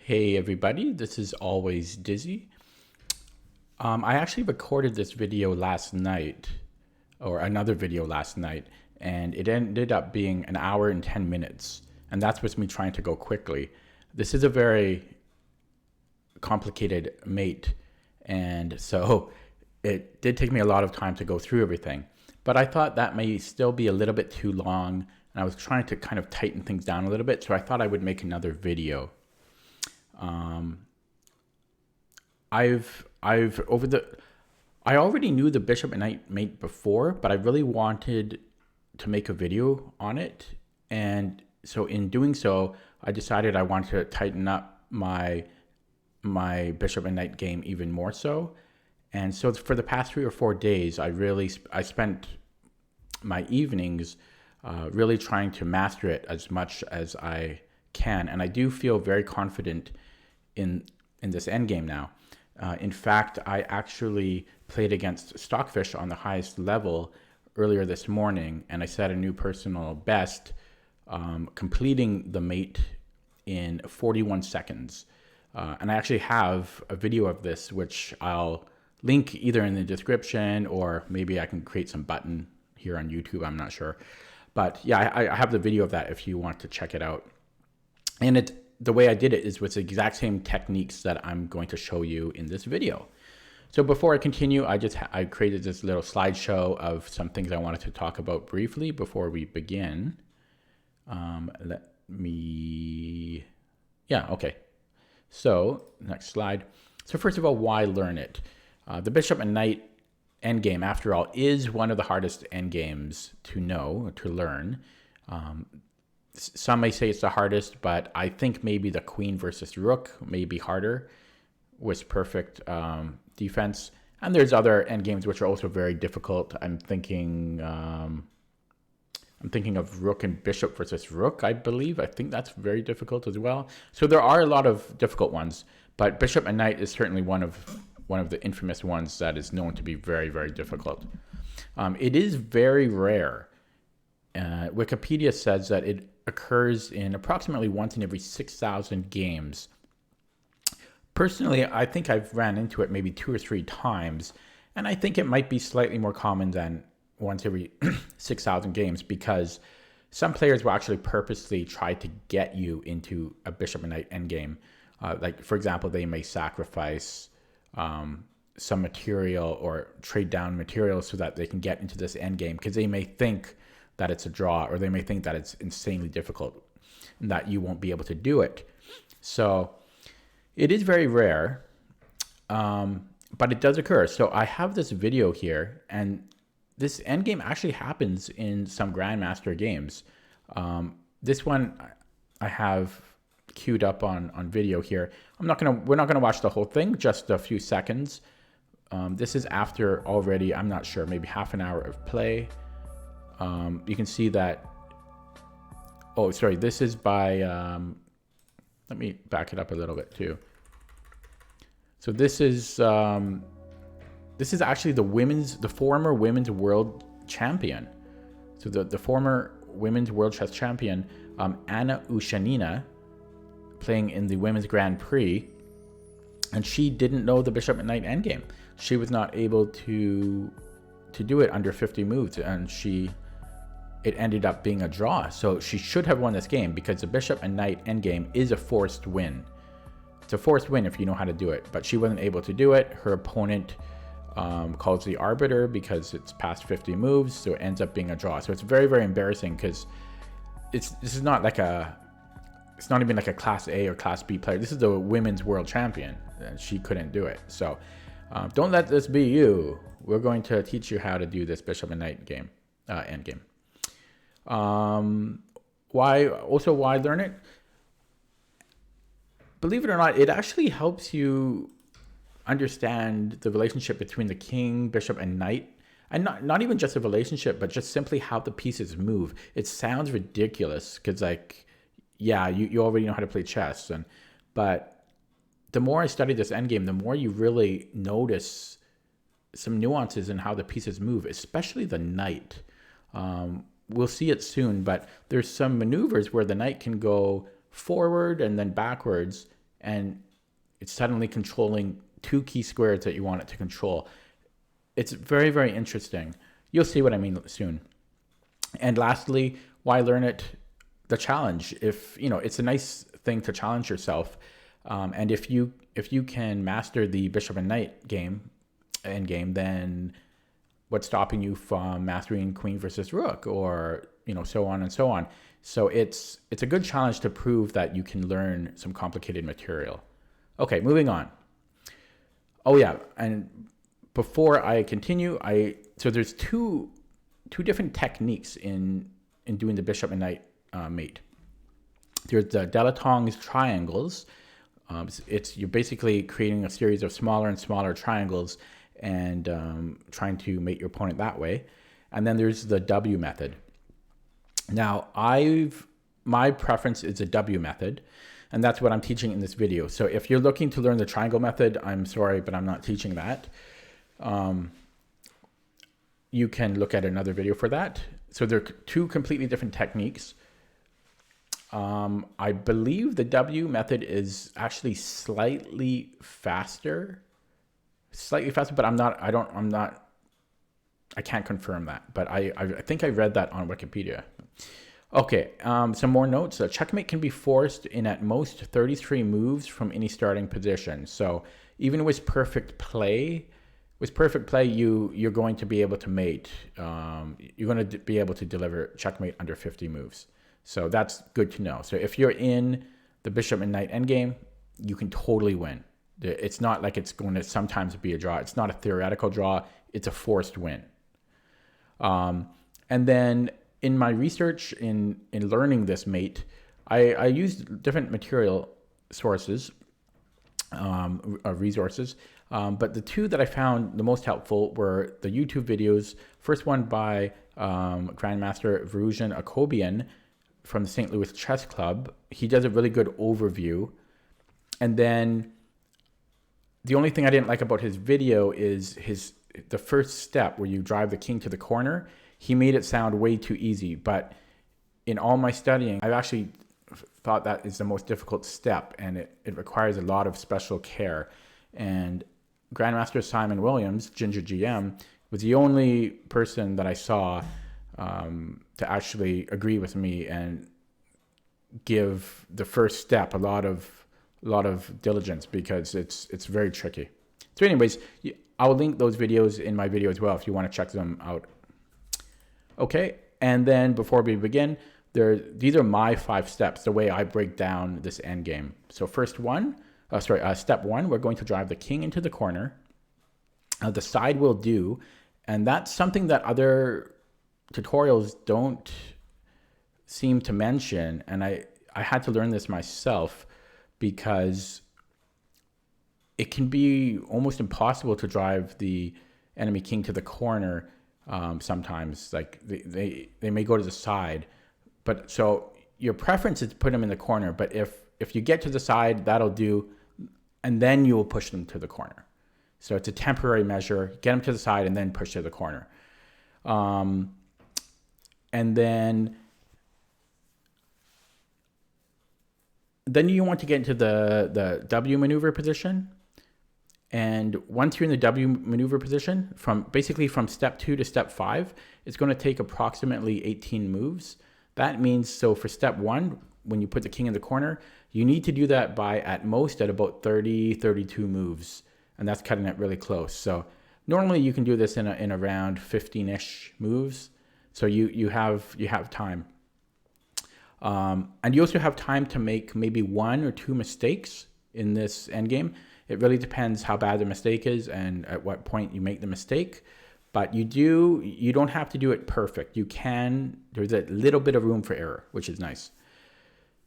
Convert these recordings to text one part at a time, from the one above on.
Hey everybody, this is Always Dizzy. I actually recorded this video last night, or another video last night, and it ended up being an hour and 10 minutes. And that's with me trying to go quickly. This is a very complicated mate, and so it did take me a lot of time to go through everything. But I thought that may still be a little bit too long, and I was trying to kind of tighten things down a little bit, so I thought I would make another video. I've over the I already knew the bishop and knight mate before, but I really wanted to make a video on it. And so in doing so, I decided I wanted to tighten up my bishop and knight game even more so. And so for the past 3 or 4 days, I spent my evenings really trying to master it as much as I can. And I do feel very confident in this endgame now. In fact, I actually played against Stockfish on the highest level earlier this morning, and I set a new personal best, completing the mate in 41 seconds. And I actually have a video of this, which I'll link either in the description or maybe I can create some button here on YouTube. I'm not sure. But yeah, I have the video of that if you want to check it out. And the way I did it is with the exact same techniques that I'm going to show you in this video. So before I continue, I created this little slideshow of some things I wanted to talk about briefly before we begin. Okay. So next slide. So first of all, why learn it? The bishop and knight endgame, after all, is one of the hardest endgames to know, to learn. Some may say it's the hardest, but I think maybe the queen versus rook may be harder with perfect defense. And there's other endgames which are also very difficult. I'm thinking of rook and bishop versus rook, I believe. I think that's very difficult as well. So there are a lot of difficult ones, but bishop and knight is certainly one of the infamous ones that is known to be very, very difficult. It is very rare. Wikipedia says that it occurs in approximately once in every 6,000 games. Personally, I think I've ran into it maybe 2 or 3 times, and I think it might be slightly more common than once every 6,000 games because some players will actually purposely try to get you into a bishop and knight endgame. Like, for example, they may sacrifice some material or trade down material so that they can get into this endgame because they may think that it's a draw, or they may think that it's insanely difficult and that you won't be able to do it. So it is very rare, but it does occur. So I have this video here, and this endgame actually happens in some Grandmaster games. This one I have queued up on video here. We're not gonna watch the whole thing, just a few seconds. This is after already, I'm not sure, maybe half an hour of play. You can see that, oh, sorry, this is by, let me back it up a little bit too. So this is actually the former women's world champion. So the former women's world chess champion, Anna Ushanina, playing in the women's Grand Prix, and she didn't know the bishop and knight endgame. She was not able to do it under 50 moves, and it ended up being a draw. So she should have won this game because the bishop and knight endgame is a forced win. It's a forced win if you know how to do it, but she wasn't able to do it. Her opponent calls the arbiter because it's past 50 moves, so it ends up being a draw. So it's very, very embarrassing because this is not like it's not even like a class A or class B player. This is the women's world champion, and she couldn't do it. So don't let this be you. We're going to teach you how to do this bishop and knight game, endgame. Why learn it? Believe it or not, it actually helps you understand the relationship between the king, bishop, and knight. And not even just a relationship, but just simply how the pieces move. It sounds ridiculous because, like, yeah, you already know how to play chess, but the more I study this endgame, the more you really notice some nuances in how the pieces move, especially the knight. We'll see it soon, but there's some maneuvers where the knight can go forward and then backwards, and it's suddenly controlling two key squares that you want it to control. It's very, very interesting. You'll see what I mean soon. And lastly, why learn it? The challenge. If it's a nice thing to challenge yourself, and if you can master the bishop and knight endgame, then what's stopping you from mastering queen versus rook, or so on and so on. So it's a good challenge to prove that you can learn some complicated material. Okay, moving on. Oh yeah, and before I continue, so there's two different techniques in doing the bishop and knight mate. There's the dilettante's triangles. You're basically creating a series of smaller and smaller triangles and trying to mate your opponent that way. And then there's the W method. Now, my preference is the W method, and that's what I'm teaching in this video. So if you're looking to learn the triangle method, I'm sorry, but I'm not teaching that. You can look at another video for that. So they're two completely different techniques. I believe the W method is actually slightly faster, but I can't confirm that, but I think I read that on Wikipedia. Okay, some more notes. A checkmate can be forced in at most 33 moves from any starting position. So even with perfect play, you're going to be able to mate. You're going to be able to deliver checkmate under 50 moves. So that's good to know. So if you're in the bishop and knight endgame, you can totally win. It's not like it's going to sometimes be a draw. It's not a theoretical draw. It's a forced win. And then in my research in learning this mate, I used different material sources, resources. But the two that I found the most helpful were the YouTube videos. First one by Grandmaster Varujan Akobian from the St. Louis Chess Club. He does a really good overview. And then the only thing I didn't like about his video is the first step where you drive the king to the corner. He made it sound way too easy, but in all my studying, I've actually thought that is the most difficult step, and it requires a lot of special care. And Grandmaster Simon Williams, Ginger GM, was the only person that I saw to actually agree with me and give the first step a lot of diligence, because it's very tricky. So anyways, I'll link those videos in my video as well if you want to check them out. Okay, and then before we begin, these are my 5 steps, the way I break down this endgame. So step one, we're going to drive the king into the corner. The side will do, and that's something that other tutorials don't seem to mention, and I had to learn this myself, because it can be almost impossible to drive the enemy king to the corner. Sometimes, like they may go to the side, but so your preference is to put them in the corner. But if you get to the side, that'll do, and then you will push them to the corner. So it's a temporary measure. Get them to the side and then push to the corner. And then you want to get into the W maneuver position. And once you're in the W maneuver position, from step 2 to step 5, it's going to take approximately 18 moves. That means, so for step 1, when you put the king in the corner, you need to do that at about 32 moves. And that's cutting it really close. So normally you can do this in around 15-ish moves. So you have time. And you also have time to make maybe 1 or 2 mistakes in this endgame. It really depends how bad the mistake is and at what point you make the mistake. But you don't have to do it perfect. There's a little bit of room for error, which is nice.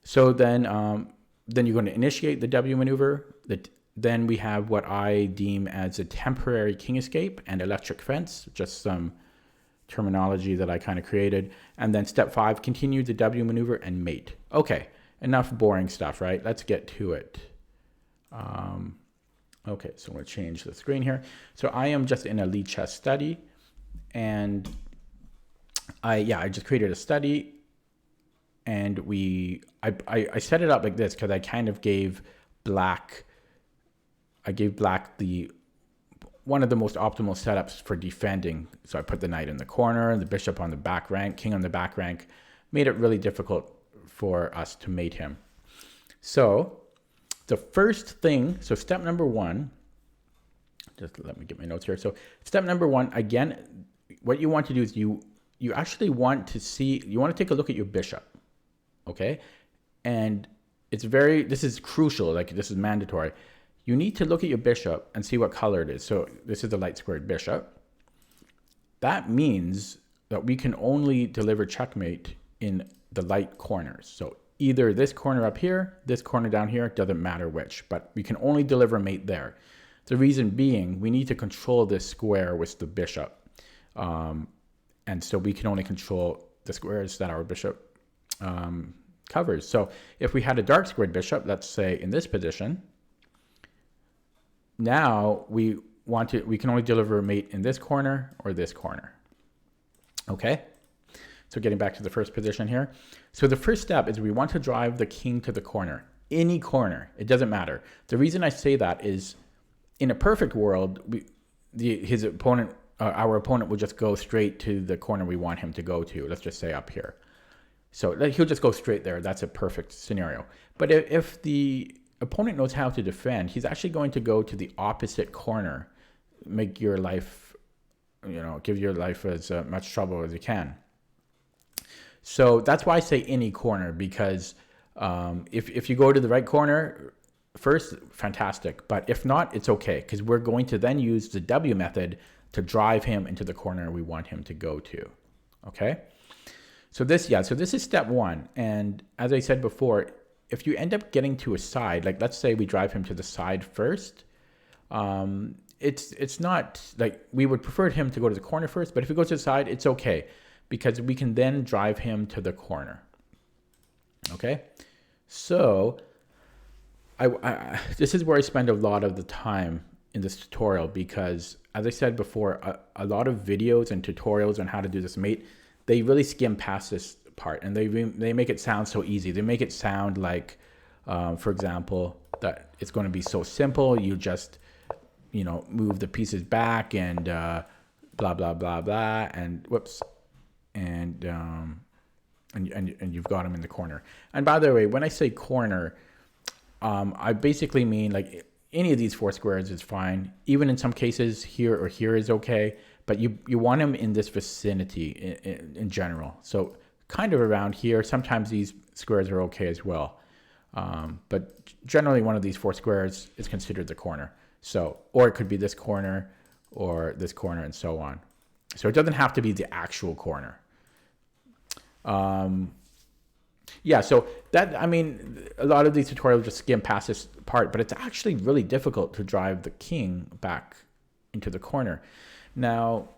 So then you're going to initiate the W maneuver. Then we have what I deem as a temporary king escape and electric fence, just some terminology that I kind of created. And then step 5, continue the W maneuver and mate. Okay, enough boring stuff, right? Let's get to it. Okay, so I'm going to change the screen here. So I am just in a lead chess study, and I just created a study, and I set it up like this because I kind of gave black, I gave black one of the most optimal setups for defending. So I put the knight in the corner, the bishop on the back rank, king on the back rank, made it really difficult for us to mate him. So the first thing, so step number one, just let me get my notes here. So step number one, again, what you want to do is you actually want to take a look at your bishop, okay? And this is crucial, like this is mandatory. You need to look at your bishop and see what color it is. So this is the light squared bishop. That means that we can only deliver checkmate in the light corners. So either this corner up here, this corner down here, doesn't matter which, but we can only deliver mate there. The reason being, we need to control this square with the bishop. And so we can only control the squares that our bishop covers. So if we had a dark squared bishop, let's say in this position, now we can only deliver a mate in this corner or this corner. Okay? So getting back to the first position here. So the first step is we want to drive the king to the corner. Any corner. It doesn't matter. The reason I say that is in a perfect world, our opponent will just go straight to the corner we want him to go to. Let's just say up here. So he'll just go straight there. That's a perfect scenario. But if the opponent knows how to defend, he's actually going to go to the opposite corner, make your life, give your life as much trouble as you can. So that's why I say any corner, because if you go to the right corner first, fantastic. But if not, it's okay, because we're going to then use the W method to drive him into the corner we want him to go to. Okay? So this is step one. And as I said before, if you end up getting to a side, like let's say we drive him to the side first, it's not like we would prefer him to go to the corner first, but if he goes to the side, it's okay, because we can then drive him to the corner. Okay? So this is where I spend a lot of the time in this tutorial, because as I said before, a lot of videos and tutorials on how to do this mate, they really skim past this part, and they make it sound so easy. They make it sound like, for example, that it's going to be so simple. You just, move the pieces back and blah blah blah blah, and whoops, and you've got them in the corner. And by the way, when I say corner, I basically mean like any of these four squares is fine. Even in some cases, here or here is okay, but you want them in this vicinity in general. So kind of around here. Sometimes these squares are okay as well. But generally one of these four squares is considered the corner. So, or it could be this corner or this corner and so on. So it doesn't have to be the actual corner. So a lot of these tutorials just skim past this part, but it's actually really difficult to drive the king back into the corner. Now,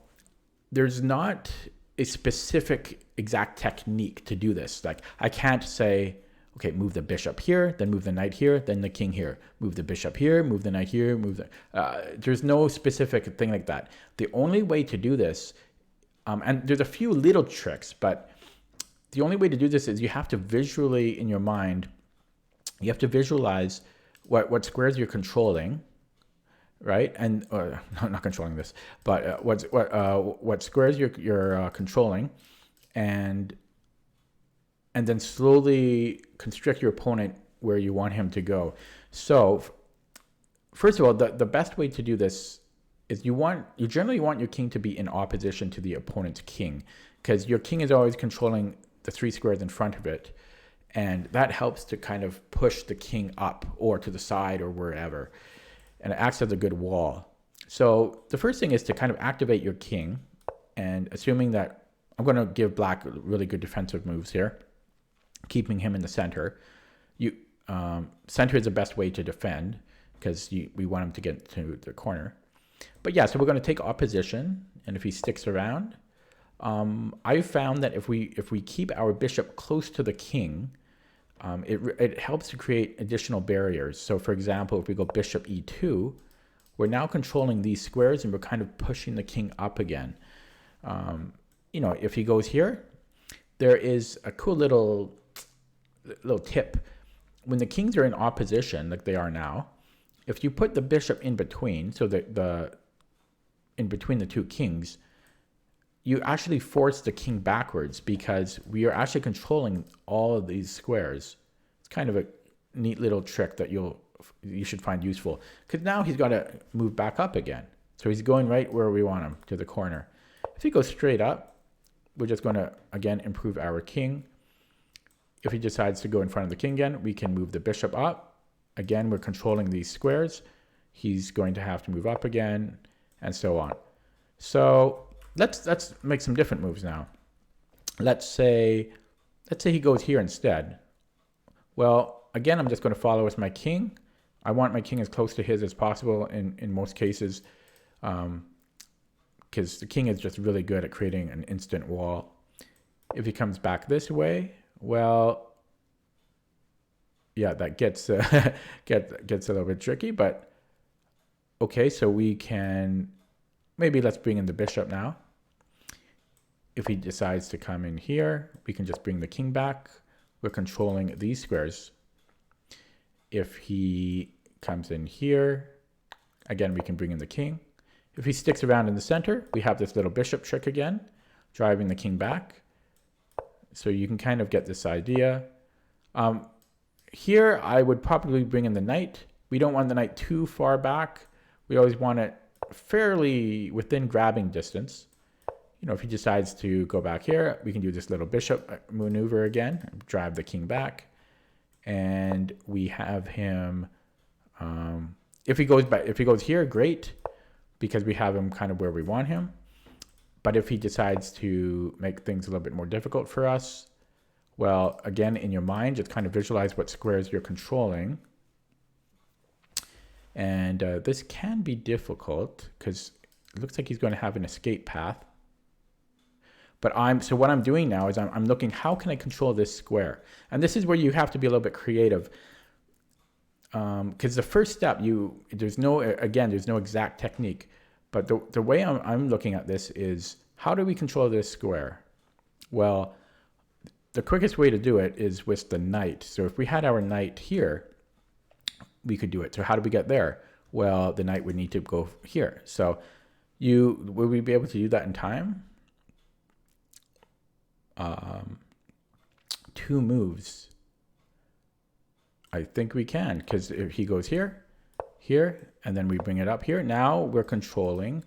there's not a specific exact technique to do this. Like I can't say, okay, move the bishop here, then move the knight here, then the king here. Move the bishop here, move the knight here, there's no specific thing like that. The only way to do this, and there's a few little tricks, but the only way to do this is you have to visually, in your mind, you have to visualize what squares you're controlling, right? And not controlling this, but what squares you're controlling, and then slowly constrict your opponent where you want him to go. So first of all, the best way to do this is you generally want your king to be in opposition to the opponent's king, because your king is always controlling the three squares in front of it, and that helps to kind of push the king up or to the side or wherever, and it acts as a good wall. So the first thing is to kind of activate your king, and assuming that I'm going to give black really good defensive moves here, keeping him in the center. Center is the best way to defend, because we want him to get to the corner. But yeah, so we're going to take opposition, and if he sticks around, I've found that if we keep our bishop close to the king, it helps to create additional barriers. So for example, if we go bishop e2, we're now controlling these squares, and we're kind of pushing the king up again. If he goes here, there is a cool little tip. when the kings are in opposition, like they are now, if you put the bishop in between, so the in between the two kings, you actually force the king backwards because we are actually controlling all of these squares. It's kind of a neat little trick that you should find useful, because now he's got to move back up again. So he's going right where we want him, to the corner. If he goes straight up, we're just going to, again, improve our king. If he decides to go in front of the king again, we can move the bishop up. Again, we're controlling these squares. He's going to have to move up again, and so on. So let's make some different moves now. Let's say he goes here instead. Well, again, I'm just going to follow with my king. I want my king as close to his as possible in most cases, because the king is just really good at creating an instant wall. If he comes back this way, well, yeah, that gets gets a little bit tricky, but okay, so we can, maybe let's bring in the bishop now. If he decides to come in here, we can just bring the king back. We're controlling these squares. If he comes in here, again, we can bring in the king. If he sticks around in the center, we have this little bishop trick again, driving the king back. So you can kind of get this idea. Here, I would probably bring in the knight. We don't want the knight too far back. We always want it fairly within grabbing distance. You know, if he decides to go back here, we can do this little bishop maneuver again, drive the king back. And we have him, if he goes here, great, because we have him kind of where we want him. But if he decides to make things a little bit more difficult for us, well, again, in your mind, just kind of visualize what squares you're controlling. And this can be difficult because it looks like he's going to have an escape path. But so what I'm doing now is I'm looking, how can I control this square? And this is where you have to be a little bit creative. Because the first step, there's no exact technique. But the way I'm looking at this is, how do we control this square? Well, the quickest way to do it is with the knight. So if we had our knight here, we could do it. So how do we get there? Well, the knight would need to go here. So will we be able to do that in time? 2 moves. I think we can, because if he goes here, here, and then we bring it up here, now we're controlling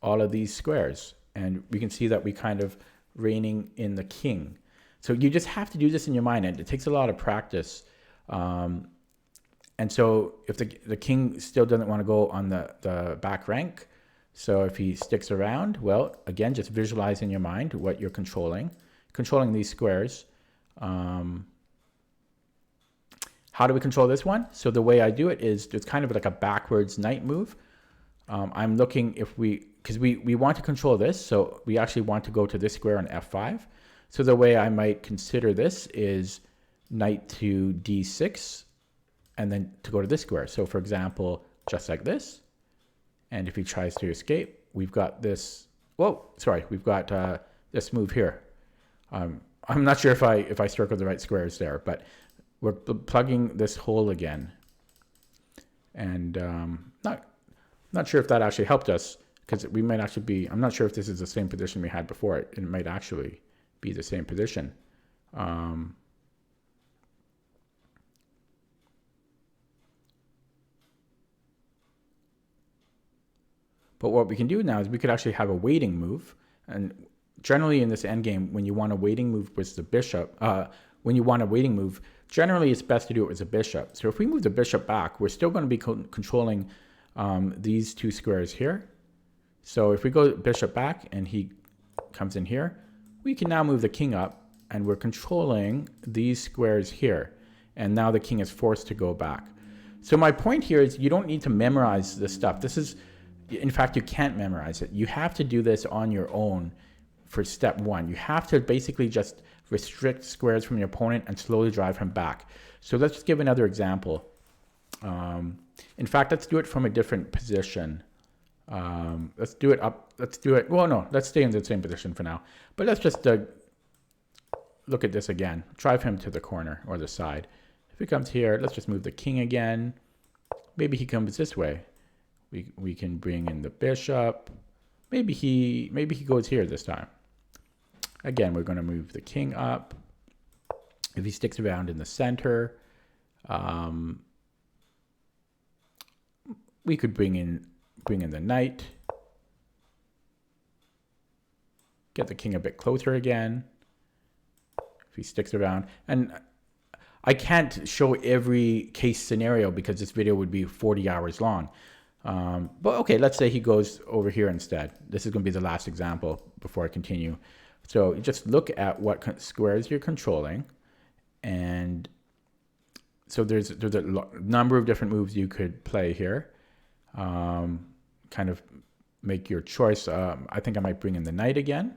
all of these squares. And we can see that we kind of reigning in the king. So you just have to do this in your mind, and it takes a lot of practice. And so if the king still doesn't want to go on the back rank, so if he sticks around, well, again, just visualize in your mind what you're controlling these squares. How do we control this one? So the way I do it is it's kind of like a backwards knight move. I'm looking because we want to control this, so we actually want to go to this square on F5. So the way I might consider this is knight to D6, and then to go to this square. So for example, just like this. And if he tries to escape, we've got this, we've got this move here. I'm not sure if I circled the right squares there, but we're plugging this hole again. And not sure if that actually helped us, because we might actually be, I'm not sure if this is the same position we had before. It might actually be the same position. But what we can do now is we could actually have a waiting move. And generally in this endgame, when you want a waiting move with the bishop, generally it's best to do it with a bishop. So if we move the bishop back, we're still going to be controlling these 2 squares here. So if we go bishop back and he comes in here, we can now move the king up, and we're controlling these squares here. And now the king is forced to go back. So my point here is you don't need to memorize this stuff. In fact, you can't memorize it. You have to do this on your own for step 1. You have to basically just restrict squares from your opponent and slowly drive him back. So let's just give another example. In fact, let's do it from a different position. Let's do it up. Let's stay in the same position for now. But let's just look at this again. Drive him to the corner or the side. If he comes here, let's just move the king again. Maybe he comes this way. We can bring in the bishop. Maybe he goes here this time. Again, we're going to move the king up. If he sticks around in the center, we could bring in the knight. Get the king a bit closer again. If he sticks around. And I can't show every case scenario because this video would be 40 hours long. But okay, let's say he goes over here instead. This is going to be the last example before I continue. So you just look at what squares you're controlling. And so there's a number of different moves you could play here. Kind of make your choice. I think I might bring in the knight again.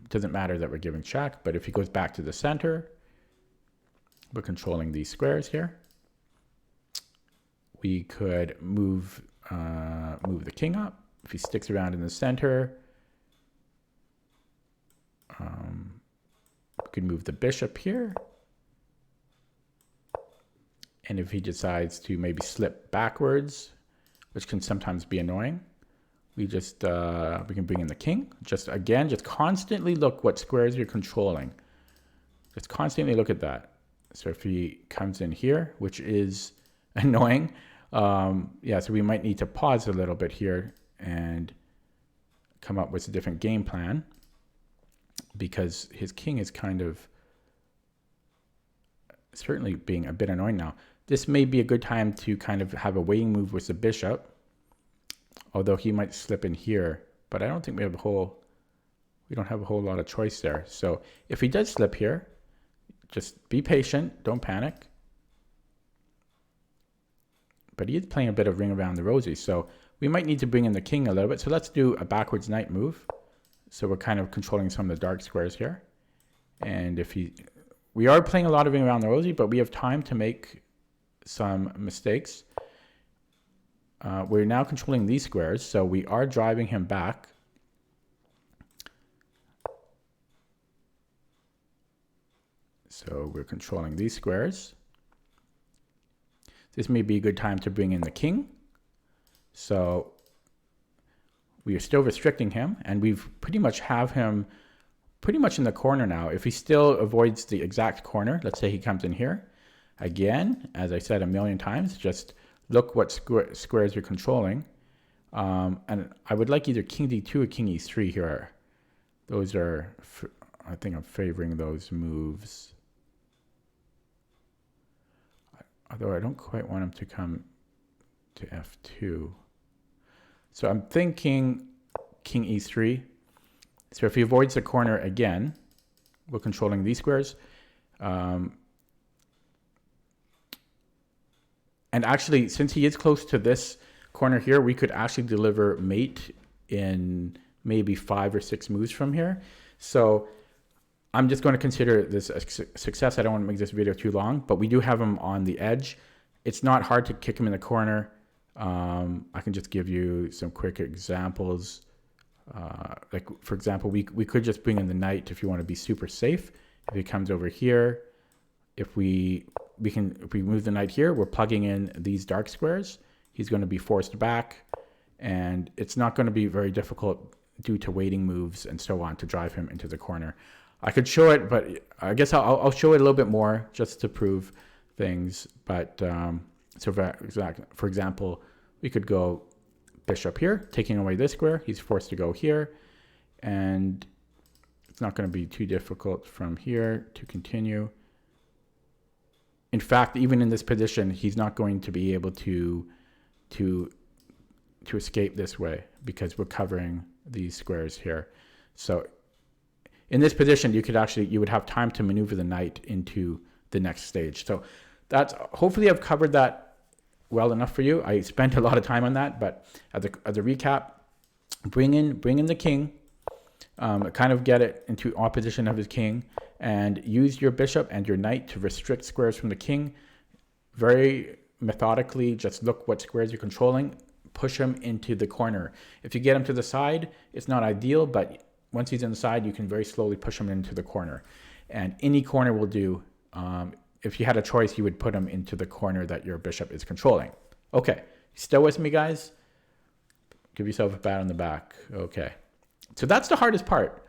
Doesn't matter that we're giving check, but if he goes back to the center, we're controlling these squares here. We could move the king up. If he sticks around in the center, we could move the bishop here. And if he decides to maybe slip backwards, which can sometimes be annoying, we can bring in the king. Just constantly look what squares you're controlling. Just constantly look at that. So if he comes in here, which is annoying, yeah, so we might need to pause a little bit here and come up with a different game plan, because his king is kind of certainly being a bit annoying now. This may be a good time to kind of have a waiting move with the bishop, although he might slip in here, but I don't think we don't have a whole lot of choice there. So if he does slip here, just be patient, don't panic. But he is playing a bit of ring around the rosy, so we might need to bring in the king a little bit. So let's do a backwards knight move. So we're kind of controlling some of the dark squares here. And we are playing a lot of ring around the rosy, but we have time to make some mistakes. We're now controlling these squares, so we are driving him back. So we're controlling these squares. This may be a good time to bring in the king. So we are still restricting him, and we've pretty much have him pretty much in the corner now. If he still avoids the exact corner, let's say he comes in here. Again, as I said a million times, just look what squares you're controlling. And I would like either king d2 or king e3 here. Those are, I think I'm favoring those moves. Although I don't quite want him to come to f2. So I'm thinking king e3. So if he avoids the corner again, we're controlling these squares. And actually, since he is close to this corner here, we could actually deliver mate in maybe 5 or 6 moves from here. So I'm just going to consider this a success. I don't want to make this video too long, but we do have him on the edge. It's not hard to kick him in the corner. I can just give you some quick examples. Like, for example, we could just bring in the knight if you want to be super safe. If he comes over here, if we move the knight here, we're plugging in these dark squares. He's going to be forced back, and it's not going to be very difficult due to waiting moves and so on to drive him into the corner. I could show it, but I guess I'll show it a little bit more just to prove things. But so for example, we could go bishop here, taking away this square. He's forced to go here, and it's not going to be too difficult from here to continue. In fact, even in this position, he's not going to be able to escape this way because we're covering these squares here. So in this position, you would have time to maneuver the knight into the next stage. So that's, hopefully I've covered that well enough for you. I spent a lot of time on that, but as a recap, bring in the king, kind of get it into opposition of his king, and use your bishop and your knight to restrict squares from the king. Very methodically, just look what squares you're controlling, push him into the corner. If you get him to the side, it's not ideal, but once he's inside, you can very slowly push him into the corner. And any corner will do. if you had a choice, you would put him into the corner that your bishop is controlling. Okay, still with me, guys? Give yourself a pat on the back. Okay, so that's the hardest part.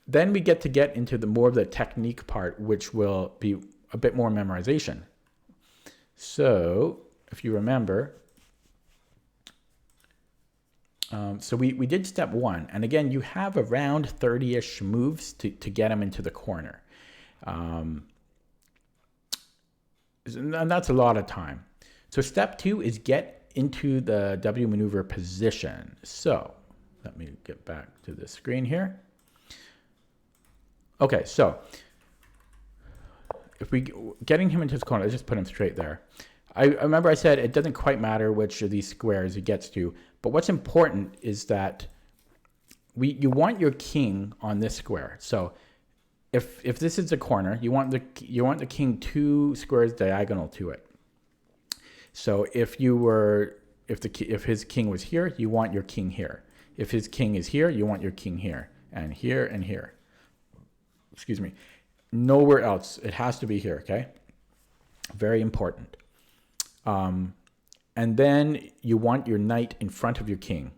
Then we get into the more of the technique part, which will be a bit more memorization. So if you remember, so we did step 1. And again, you have around 30-ish moves to get him into the corner. And that's a lot of time. So step 2 is get into the W maneuver position. So let me get back to the screen here. Okay, so if we getting him into the corner, let's just put him straight there. I remember I said it doesn't quite matter which of these squares he gets to, but what's important is that you want your king on this square. So if this is a corner, you want the king 2 squares diagonal to it. So if his king was here, you want your king here. If his king is here, you want your king here and here and here. Excuse me. Nowhere else. It has to be here, okay? Very important. And then you want your knight in front of your king.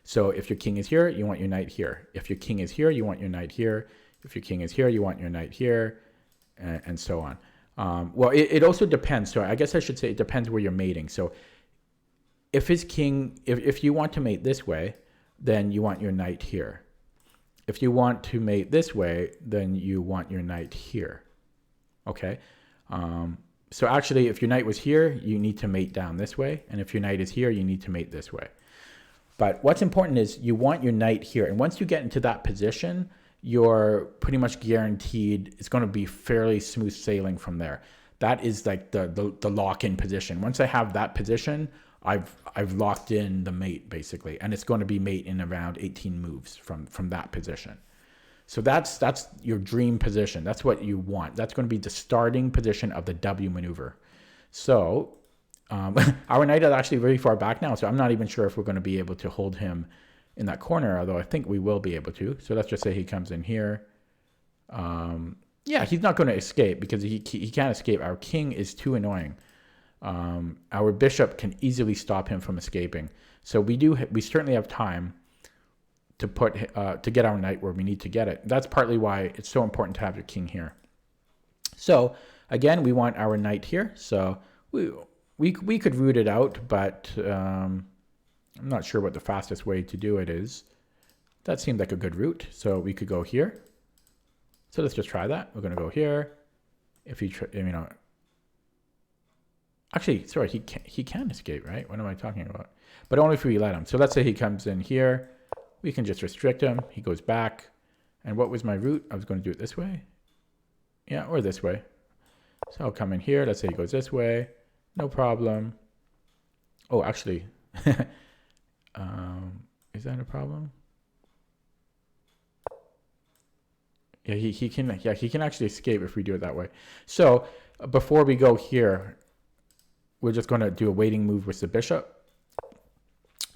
So if your king is here, you want your knight here. If your king is here, you want your knight here. If your king is here, you want your knight here, and so on. Well, it also depends. So I guess I should say it depends where you're mating. So if his king, if you want to mate this way, then you want your knight here. If you want to mate this way, then you want your knight here. Okay? So actually, if your knight was here, you need to mate down this way. And if your knight is here, you need to mate this way. But what's important is you want your knight here. And once you get into that position, you're pretty much guaranteed it's going to be fairly smooth sailing from there. That is like the lock-in position. Once I have that position, I've locked in the mate, basically. And it's going to be mate in around 18 moves from that position. So that's your dream position. That's what you want. That's going to be the starting position of the W maneuver. So our knight is actually very far back now, so I'm not even sure if we're going to be able to hold him in that corner, although I think we will be able to. So let's just say he comes in here. Yeah, he's not going to escape because he can't escape. Our king is too annoying. Our bishop can easily stop him from escaping. So we certainly have time to get our knight where we need to get it. That's partly why it's so important to have your king here. So again, we want our knight here. So we could root it out, but I'm not sure what the fastest way to do it is. That seemed like a good route. So we could go here. So let's just try that. We're going to go here. If he, actually, sorry, he can escape, right? What am I talking about? But only if we let him. So let's say he comes in here. We can just restrict him. He goes back. And what was my route? I was going to do it this way. Yeah, or this way. So I'll come in here. Let's say he goes this way. No problem. Oh, actually, is that a problem? Yeah, he can actually escape if we do it that way. So before we go here, we're just going to do a waiting move with the bishop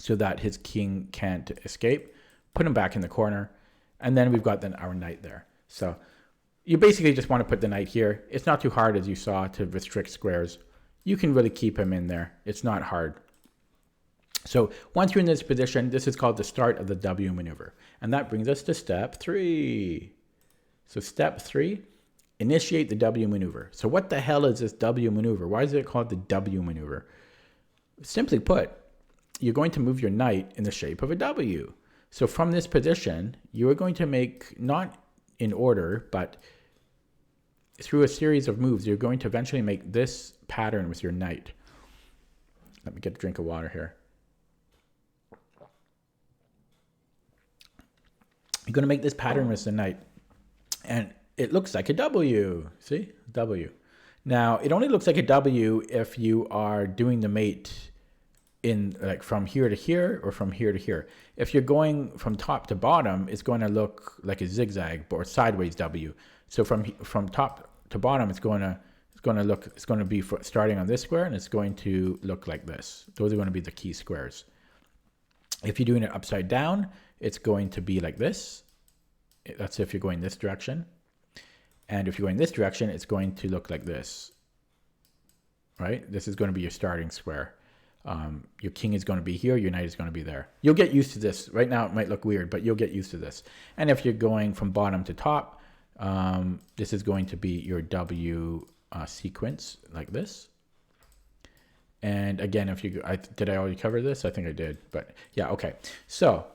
so that his king can't escape. Put him back in the corner, and then we've got our knight there. So you basically just want to put the knight here. It's not too hard, as you saw, to restrict squares. You can really keep him in there. It's not hard. So once you're in this position, this is called the start of the W maneuver. And that brings us to step 3. So step 3, initiate the W maneuver. So what the hell is this W maneuver? Why is it called the W maneuver? Simply put, you're going to move your knight in the shape of a W. So from this position, you are going to make, not in order, but through a series of moves, you're going to eventually make this pattern with your knight. Let me get a drink of water here. You're going to make this pattern with the knight. And it looks like a W. See? W. Now, it only looks like a W if you are doing the mate in like from here to here or from here to here. If you're going from top to bottom, it's going to look like a zigzag or sideways W. So from top to bottom, it's going to be starting on this square, and it's going to look like this. Those are going to be the key squares. If you're doing it upside down, it's going to be like this. That's if you're going this direction. And if you go in this direction, it's going to look like this, right? This is going to be your starting square. Your king is going to be here, your knight is going to be there. You'll get used to this. Right now it might look weird, but you'll get used to this. And if you're going from bottom to top, this is going to be your W sequence like this. And again, if you, did I already cover this? I think I did, but yeah, okay. So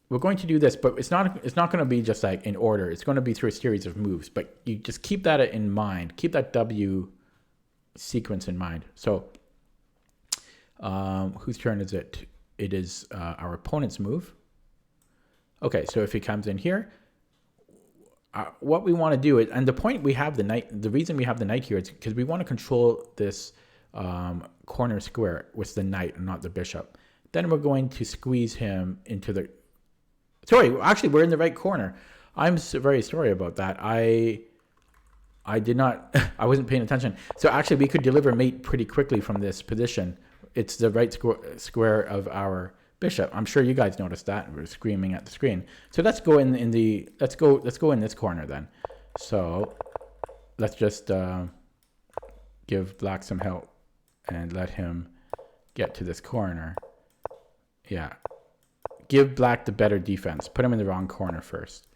we're going to do this, but it's not going to be just like in order. It's going to be through a series of moves, but you just keep that in mind. Keep that W sequence in mind. So whose turn is it? It is our opponent's move. Okay, so if he comes in here, what we want to do is, and the point we have the knight, the reason we have the knight here is because we want to control this corner square with the knight and not the bishop. Then we're going to squeeze him into the, sorry, actually we're in the right corner. I'm very sorry about that. I did not, I wasn't paying attention. So actually we could deliver mate pretty quickly from this position. It's the right square of our bishop. I'm sure you guys noticed that. We're screaming at the screen. So let's go in the, let's go in this corner then. So let's just give black some help and let him get to this corner. Yeah. Give black the better defense. Put him in the wrong corner first.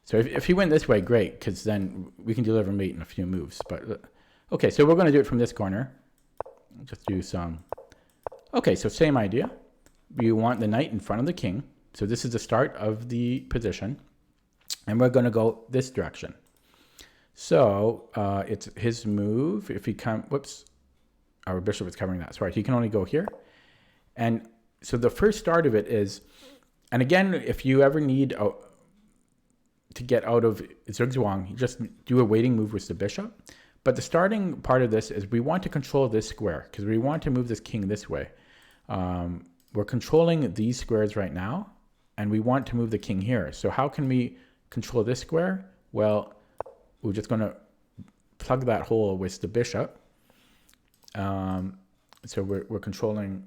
So if he went this way, great, because then we can deliver mate in a few moves. But okay, so we're going to do it from this corner. Just do some. Okay, so same idea. You want the knight in front of the king. So this is the start of the position. And we're going to go this direction. So it's his move. If he come, whoops, our bishop is covering that. Sorry, he can only go here. And so the first start of it is, and again, if you ever need to get out of zugzwang, you just do a waiting move with the bishop. But the starting part of this is we want to control this square because we want to move this king this way. We're controlling these squares right now, and we want to move the king here. So how can we control this square? Well, we're just going to plug that hole with the bishop. So we're controlling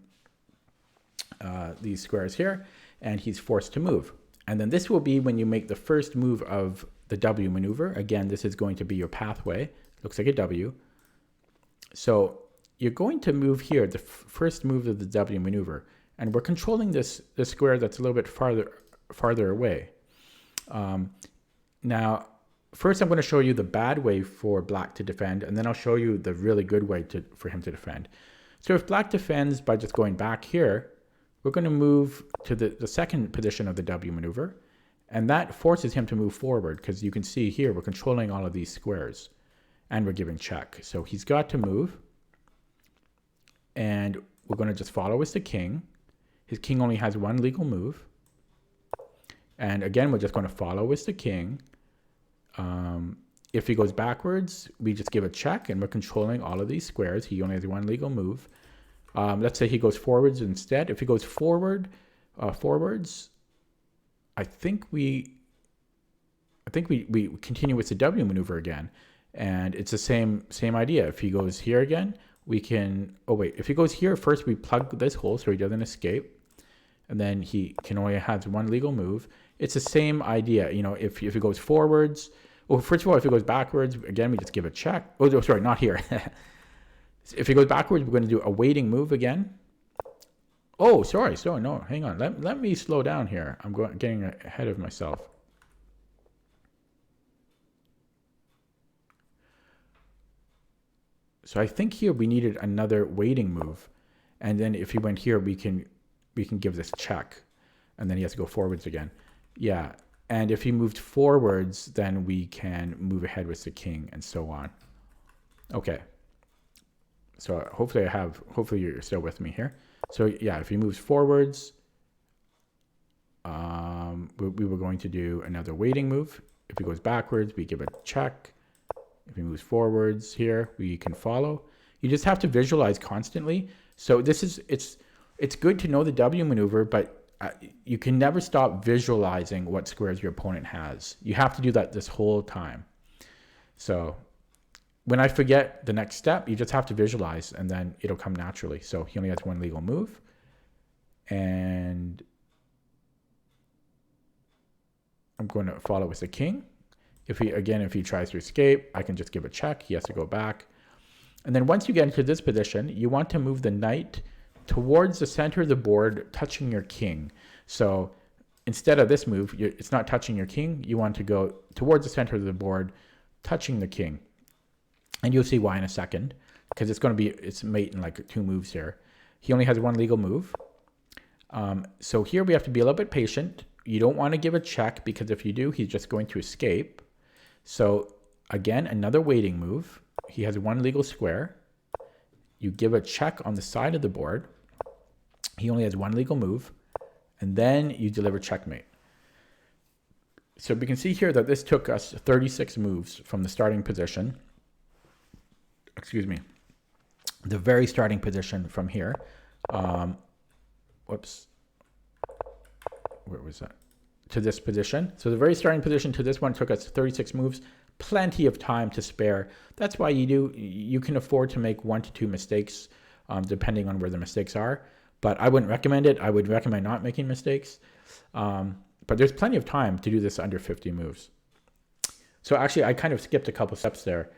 these squares here, and he's forced to move. And then this will be when you make the first move of the W maneuver. Again, this is going to be your pathway. Looks like a W. So you're going to move here, the first move of the W maneuver. And we're controlling this square that's a little bit farther away. Now, first I'm going to show you the bad way for black to defend, and then I'll show you the really good way for him to defend. So if black defends by just going back here, we're going to move to the second position of the W maneuver, and that forces him to move forward because you can see here we're controlling all of these squares, and we're giving check. So he's got to move, and we're going to just follow with the king. His king only has one legal move, and again we're just going to follow with the king. If he goes backwards, we just give a check, and we're controlling all of these squares. He only has one legal move. Let's say he goes forwards instead. If he goes forwards, I think we continue with the W maneuver again, and it's the same idea. If he goes here again, we can. Oh wait, if he goes here first, we plug this hole so he doesn't escape, and then he can only have one legal move. It's the same idea. You know, if he goes forwards, well, first of all, if he goes backwards, again we just give a check. Oh, sorry, not here. If he goes backwards, we're going to do a waiting move again. Oh, sorry. So no, hang on. Let me slow down here. I'm getting ahead of myself. So I think here we needed another waiting move, and then if he went here, we can give this check, and then he has to go forwards again. Yeah, and if he moved forwards, then we can move ahead with the king and so on. Okay. So hopefully you're still with me here. So yeah, if he moves forwards, we were going to do another waiting move. If he goes backwards, we give a check. If he moves forwards here, we can follow. You just have to visualize constantly. So it's good to know the W maneuver, but you can never stop visualizing what squares your opponent has. You have to do that this whole time. So when I forget the next step, you just have to visualize, and then it'll come naturally. So he only has one legal move. And I'm going to follow with the king. If he tries to escape, I can just give a check. He has to go back. And then once you get into this position, you want to move the knight towards the center of the board, touching your king. So instead of this move, it's not touching your king. You want to go towards the center of the board, touching the king. And you'll see why in a second, because it's mate in like 2 moves here. He only has 1 legal move. So here we have to be a little bit patient. You don't want to give a check, because if you do, he's just going to escape. So again, another waiting move. He has 1 legal square. You give a check on the side of the board. He only has 1 legal move. And then you deliver checkmate. So we can see here that this took us 36 moves from the starting position. Excuse me. The very starting position from here. Whoops. Where was that? To this position. So the very starting position to this one took us 36 moves. Plenty of time to spare. That's why you can afford to make 1 to 2 mistakes, depending on where the mistakes are. But I wouldn't recommend it. I would recommend not making mistakes. But there's plenty of time to do this under 50 moves. So actually, I kind of skipped a couple steps there.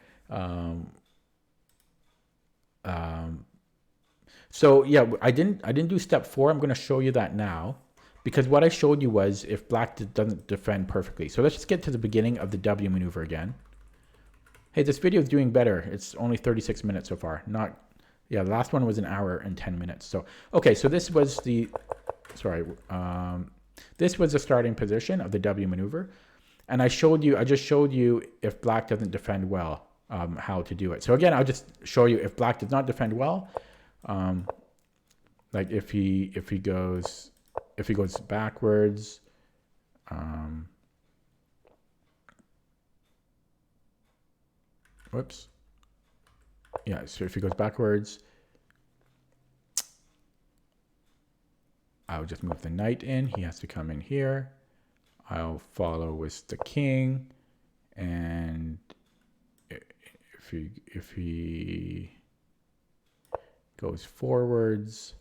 So yeah, I didn't do step 4. I'm going to show you that now, because what I showed you was if black doesn't defend perfectly. So let's just get to the beginning of the W maneuver again. Hey, this video is doing better. It's only 36 minutes so far. The last one was 1 hour and 10 minutes. So, okay, so this was the starting position of the W maneuver. And I just showed you if black doesn't defend well, how to do it. So again, I'll just show you if black does not defend well, like if he goes backwards, whoops. Yeah, so if he goes backwards, I'll just move the knight in. He has to come in here. I'll follow with the king, and if he goes forwards,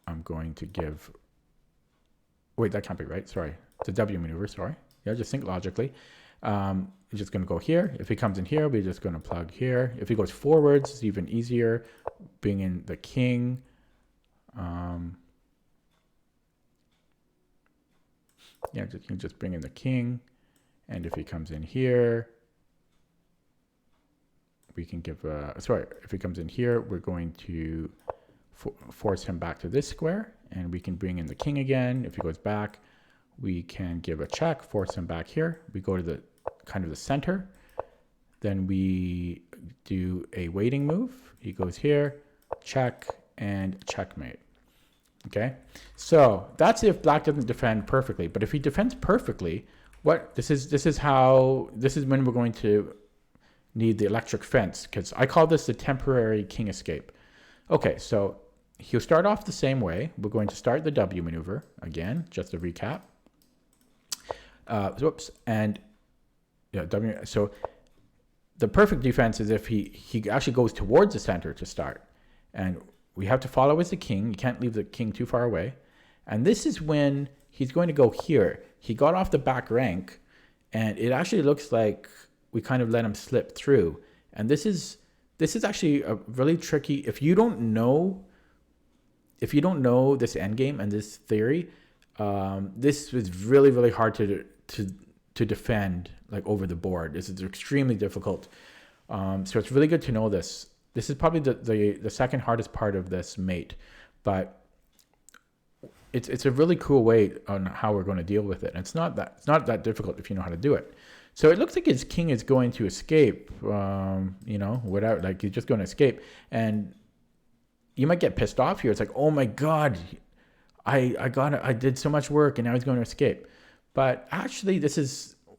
I'm going to give. Wait, that can't be right. Sorry, it's a W maneuver. Sorry. Yeah, just think logically. We're just going to go here. If he comes in here, we're just going to plug here. If he goes forwards, it's even easier. Bring in the king. Yeah, you can just bring in the king. And if he comes in here, we can give if he comes in here, we're going to force him back to this square, and we can bring in the king again. If he goes back, we can give a check, force him back here. We go to the kind of the center. Then we do a waiting move. He goes here, check, and checkmate. Okay, so that's if black doesn't defend perfectly. But if he defends perfectly, this is when we're going to need the electric fence, because I call this the temporary king escape. Okay, so he'll start off the same way. We're going to start the W maneuver again, just to recap. And yeah, W. So the perfect defense is if he actually goes towards the center to start, and we have to follow as the king. You can't leave the king too far away. And this is when he's going to go here. He got off the back rank, and it actually looks like we kind of let him slip through. And this is actually a really tricky. If you don't know this endgame and this theory, this is really, really hard to defend like over the board. This is extremely difficult. So it's really good to know this. This is probably the second hardest part of this mate, but it's a really cool way on how we're going to deal with it. And it's not that difficult if you know how to do it. So it looks like his king is going to escape, without, like, he's just going to escape. And you might get pissed off here. It's like, oh my God, I did so much work and now he's going to escape. But actually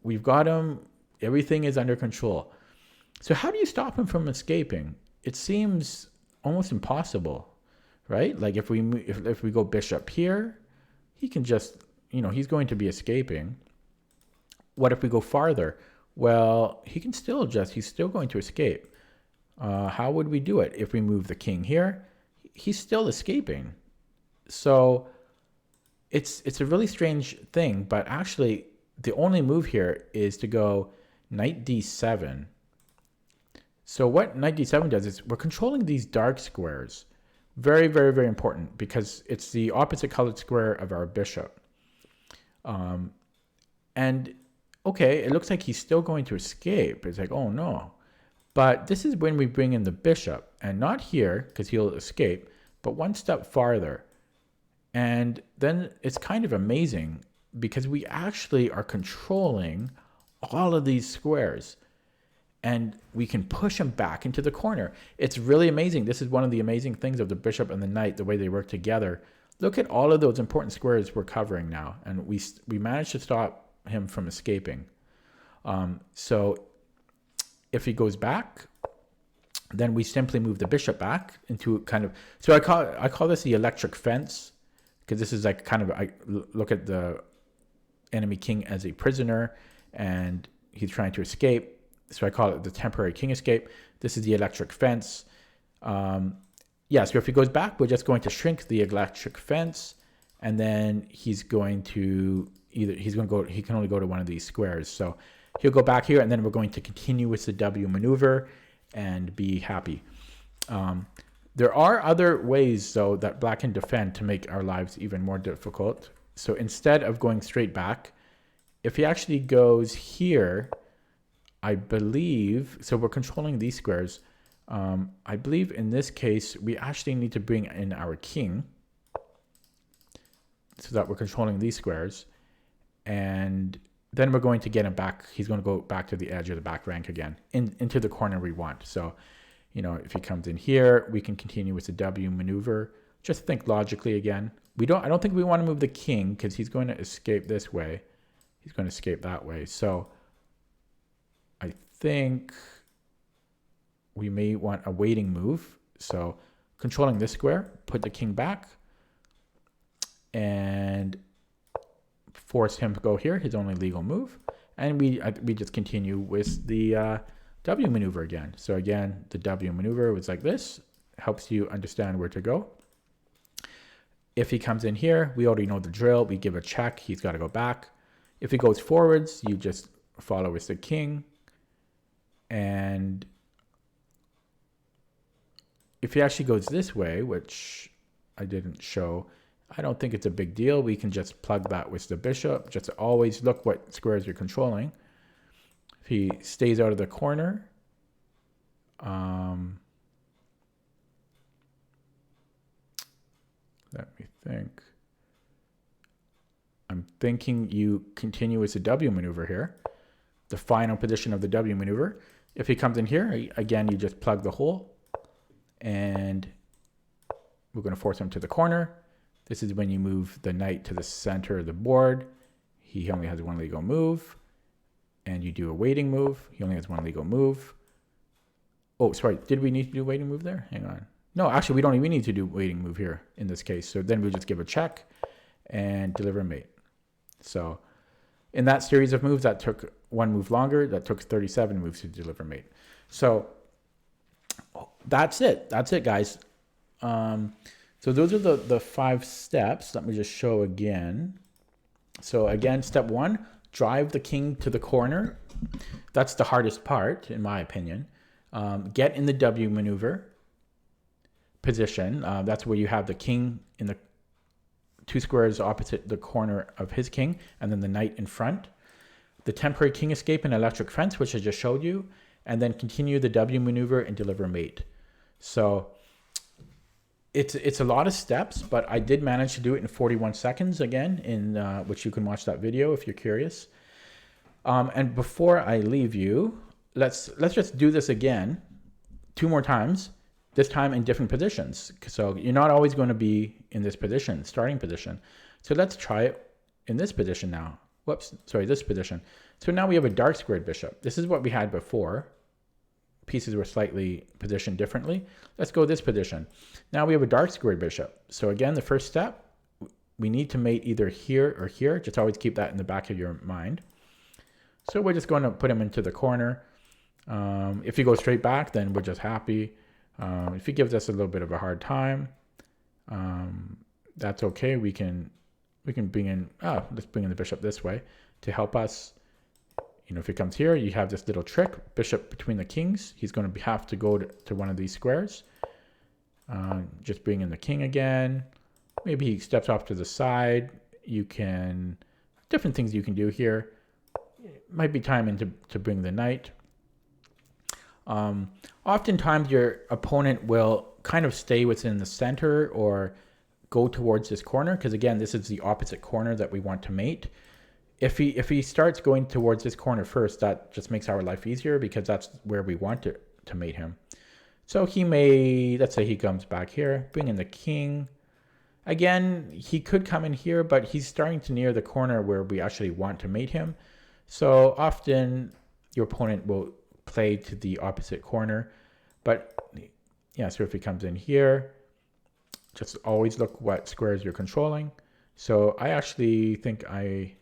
we've got him. Everything is under control. So how do you stop him from escaping? It seems almost impossible, right? Like if we go bishop here, he can just, he's going to be escaping. What if we go farther? Well, he's still going to escape. How would we do it? If we move the king here, he's still escaping. So it's a really strange thing, but actually the only move here is to go knight d7. So what knight d7 does is we're controlling these dark squares. Very, very, very important because it's the opposite colored square of our bishop. And okay, it looks like he's still going to escape. It's like, oh no. But this is when we bring in the bishop, and not here because he'll escape, but one step farther. And then it's kind of amazing because we actually are controlling all of these squares. And we can push him back into the corner. It's really amazing. This is one of the amazing things of the bishop and the knight, the way they work together. Look at all of those important squares we're covering now. And we managed to stop him from escaping. So if he goes back, then we simply move the bishop back into kind of... So I call this the electric fence, because this is like kind of... I look at the enemy king as a prisoner, and he's trying to escape. So I call it the temporary king escape. This is the electric fence. So if he goes back, we're just going to shrink the electric fence, and then he's going to he can only go to one of these squares. So he'll go back here, and then we're going to continue with the W maneuver and be happy. There are other ways, though, that black can defend to make our lives even more difficult. So instead of going straight back, if he actually goes here, I believe, so we're controlling these squares. I believe in this case, we actually need to bring in our king so that we're controlling these squares. And then we're going to get him back. He's going to go back to the edge of the back rank again, into the corner we want. So, if he comes in here, we can continue with the W maneuver. Just think logically again. I don't think we want to move the king because he's going to escape this way. He's going to escape that way. So I think we may want a waiting move. So controlling this square, put the king back, and force him to go here, his only legal move. And we just continue with the W maneuver again. So again, the W maneuver was like this. Helps you understand where to go. If he comes in here, we already know the drill. We give a check. He's got to go back. If he goes forwards, you just follow with the king. And if he actually goes this way, which I didn't show, I don't think it's a big deal. We can just plug that with the bishop. Just always look what squares you're controlling. If he stays out of the corner, let me think. I'm thinking you continue with the W maneuver here, the final position of the W maneuver. If he comes in here, again, you just plug the hole, and we're going to force him to the corner. This is when you move the knight to the center of the board. He only has one legal move, and you do a waiting move. He only has one legal move. Oh, sorry. Did we need to do a waiting move there? Hang on. No, actually, we don't even need to do waiting move here in this case. So then we just give a check and deliver mate. So in that series of moves, that took one move longer. That took 37 moves to deliver mate. So that's it. That's it, guys. So those are the 5 steps. Let me just show again. So again, step 1, drive the king to the corner. That's the hardest part, in my opinion. Get in the W maneuver position. That's where you have the king in the 2 squares opposite the corner of his king, and then the knight in front. The temporary king escape and electric fence, which I just showed you, and then continue the W maneuver and deliver mate. So it's a lot of steps, but I did manage to do it in 41 seconds again, in which you can watch that video if you're curious. And before I leave you, let's just do this again 2 more times, this time in different positions. So you're not always going to be in this position, starting position. So let's try it in this position now. Whoops, sorry, this position. So now we have a dark squared bishop. This is what we had before. Pieces were slightly positioned differently. Let's go this position. Now we have a dark squared bishop. So again, the first step, we need to mate either here or here. Just always keep that in the back of your mind. So we're just going to put him into the corner. If he goes straight back, then we're just happy. If he gives us a little bit of a hard time, that's okay. We can bring in, let's bring in the bishop this way. to help us. You know, if he comes here, you have this little trick, bishop between the kings. He's going to have to go to one of these squares. Just bring in the king again. Maybe he steps off to the side. You can, different things you can do here. It might be time to bring the knight. Oftentimes your opponent will kind of stay within the center or go towards this corner, because again, this is the opposite corner that we want to mate. If he starts going towards this corner first, that just makes our life easier because that's where we want to mate him. So he may, let's say he comes back here, bring in the king. Again, he could come in here, but he's starting to near the corner where we actually want to mate him. So often your opponent will play to the opposite corner. But yeah, so if he comes in here, just always look what squares you're controlling. So I actually think I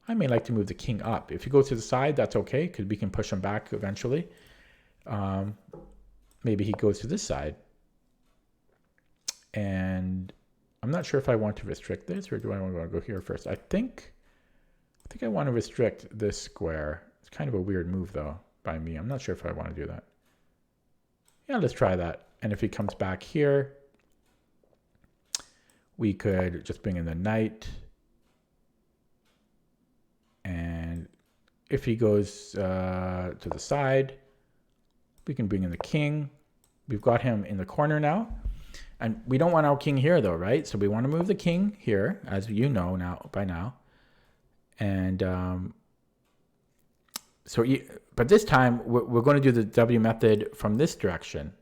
may like to move the king up. If you go to the side, that's okay, because we can push him back eventually. Maybe he goes to this side. And I'm not sure if I want to restrict this, or do I want to go here first? I think I want to restrict this square. It's kind of a weird move, though, by me. I'm not sure if I want to do that. Yeah, let's try that. And if he comes back here, we could just bring in the knight. And if he goes to the side, we can bring in the king. We've got him in the corner now. And we don't want our king here, though, right? So we want to move the king here, as you know now by now. And but this time we're going to do the W method from this direction,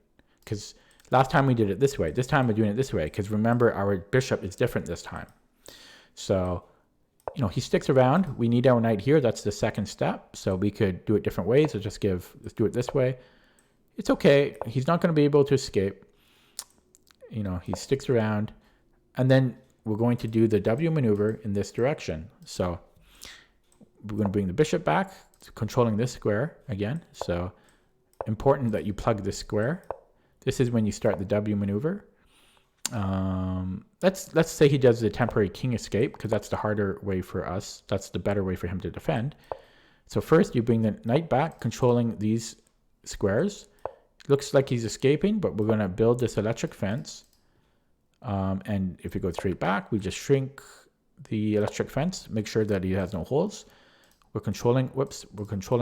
because last time we did it this way. This time we're doing it this way, because remember, our bishop is different this time. So, you know, he sticks around. We need our knight here. That's the second step. So we could do it different ways. Let's do it this way. It's okay. He's not going to be able to escape. You know, he sticks around. And then we're going to do the W maneuver in this direction. So we're going to bring the bishop back, controlling this square again. So important that you plug this square. This is when you start the W maneuver. Let's say he does the temporary king escape, because that's the harder way for us. That's the better way for him to defend. So first you bring the knight back, controlling these squares. Looks like he's escaping, but we're going to build this electric fence. And if you go straight back, we just shrink the electric fence, make sure that he has no holes. We're controlling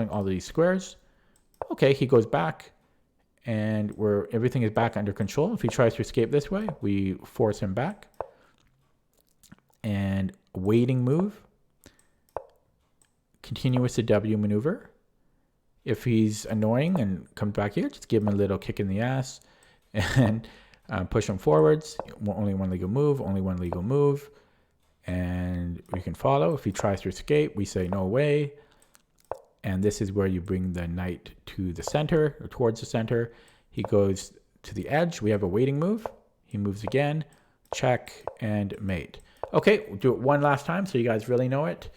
all these squares. Okay, he goes back, and everything is back under control. If he tries to escape this way, we force him back. And waiting move. Continue with the W maneuver. If he's annoying and comes back here, just give him a little kick in the ass and push him forwards. Only one legal move, only one legal move. And we can follow. If he tries to escape, we say no way. And this is where you bring the knight to the center, or towards the center. He goes to the edge. We have a waiting move. He moves again. Check and mate. Okay, we'll do it one last time so you guys really know it.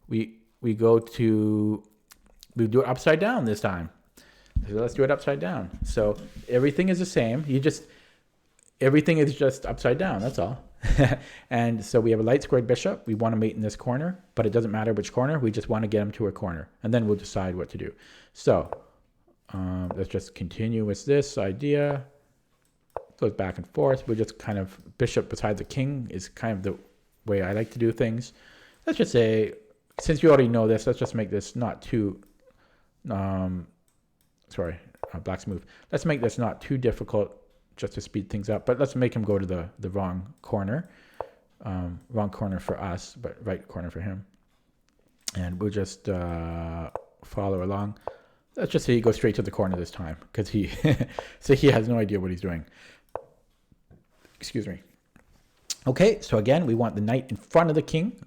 We do it upside down this time. So let's do it upside down. So everything is the same. Everything is just upside down. That's all. And so we have a light squared bishop. We want to mate in this corner, but it doesn't matter which corner. We just want to get him to a corner, and then we'll decide what to do. So let's just continue with this idea. Goes back and forth. We're just kind of bishop beside the king is kind of the way I like to do things. Let's just say, since you already know this, let's just make this not too, black's move. Let's make this not too difficult, just to speed things up. But let's make him go to the wrong corner. Wrong corner for us, but right corner for him. And we'll just follow along. Let's just say he goes straight to the corner this time, because he has no idea what he's doing. Excuse me. Okay, so again, we want the knight in front of the king.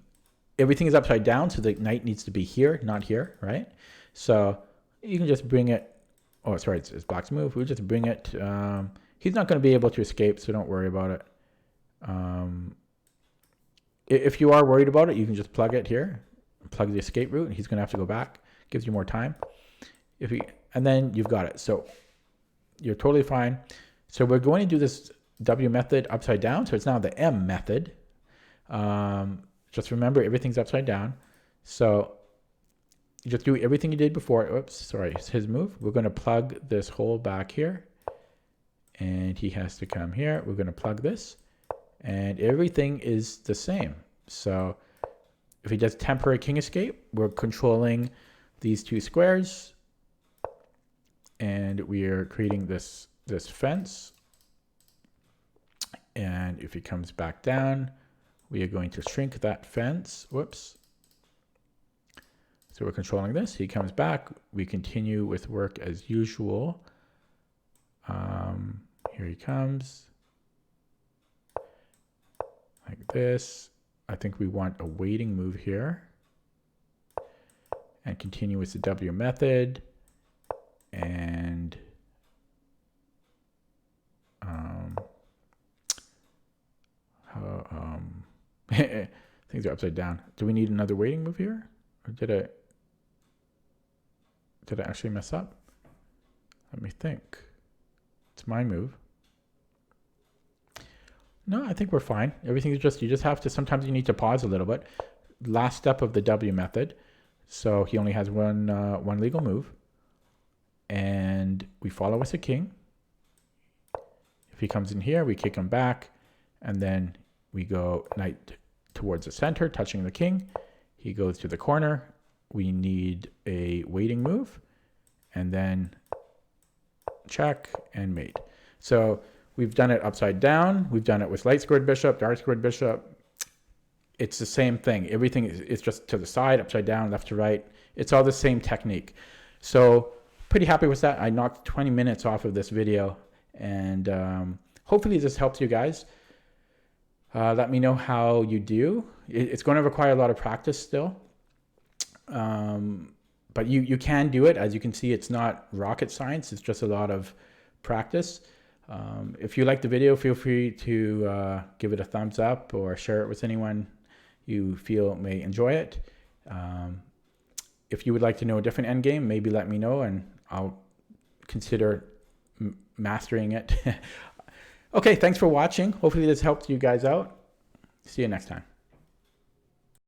Everything is upside down, so the knight needs to be here, not here, right? So you can just bring it. Oh, sorry, it's black's move. We'll just bring it. He's not going to be able to escape, so don't worry about it. If you are worried about it, you can just plug it here. Plug the escape route, and he's going to have to go back. Gives you more time. And then you've got it. So you're totally fine. So we're going to do this W method upside down. So it's now the M method. Just remember, everything's upside down. So You just do everything you did before. Oops, sorry, it's his move. We're going to plug this hole back here. And he has to come here. We're going to plug this. And everything is the same. So if he does temporary king escape, we're controlling these two squares. And we are creating this fence. And if he comes back down, we are going to shrink that fence. Whoops. So we're controlling this. He comes back. We continue with work as usual. Here he comes. Like this. I think we want a waiting move here. And continue with the W method. And things are upside down. Do we need another waiting move here? Or did I actually mess up? Let me think. It's my move. No, I think we're fine. Everything's just, you just have to, sometimes you need to pause a little bit. Last step of the W method. So he only has one legal move. And we follow with a king. If he comes in here, we kick him back. And then we go knight towards the center, touching the king. He goes to the corner. We need a waiting move. And then check and mate. So we've done it upside down. We've done it with light squared bishop, dark squared bishop. It's the same thing. Everything is just to the side, upside down, left to right. It's all the same technique. So pretty happy with that. I knocked 20 minutes off of this video. And hopefully this helps you guys. Let me know how you do. It's going to require a lot of practice still. But you can do it. As you can see, it's not rocket science. It's just a lot of practice. If you like the video, feel free to give it a thumbs up or share it with anyone you feel may enjoy it. If you would like to know a different endgame, maybe let me know and I'll consider mastering it. Okay, thanks for watching. Hopefully this helped you guys out. See you next time.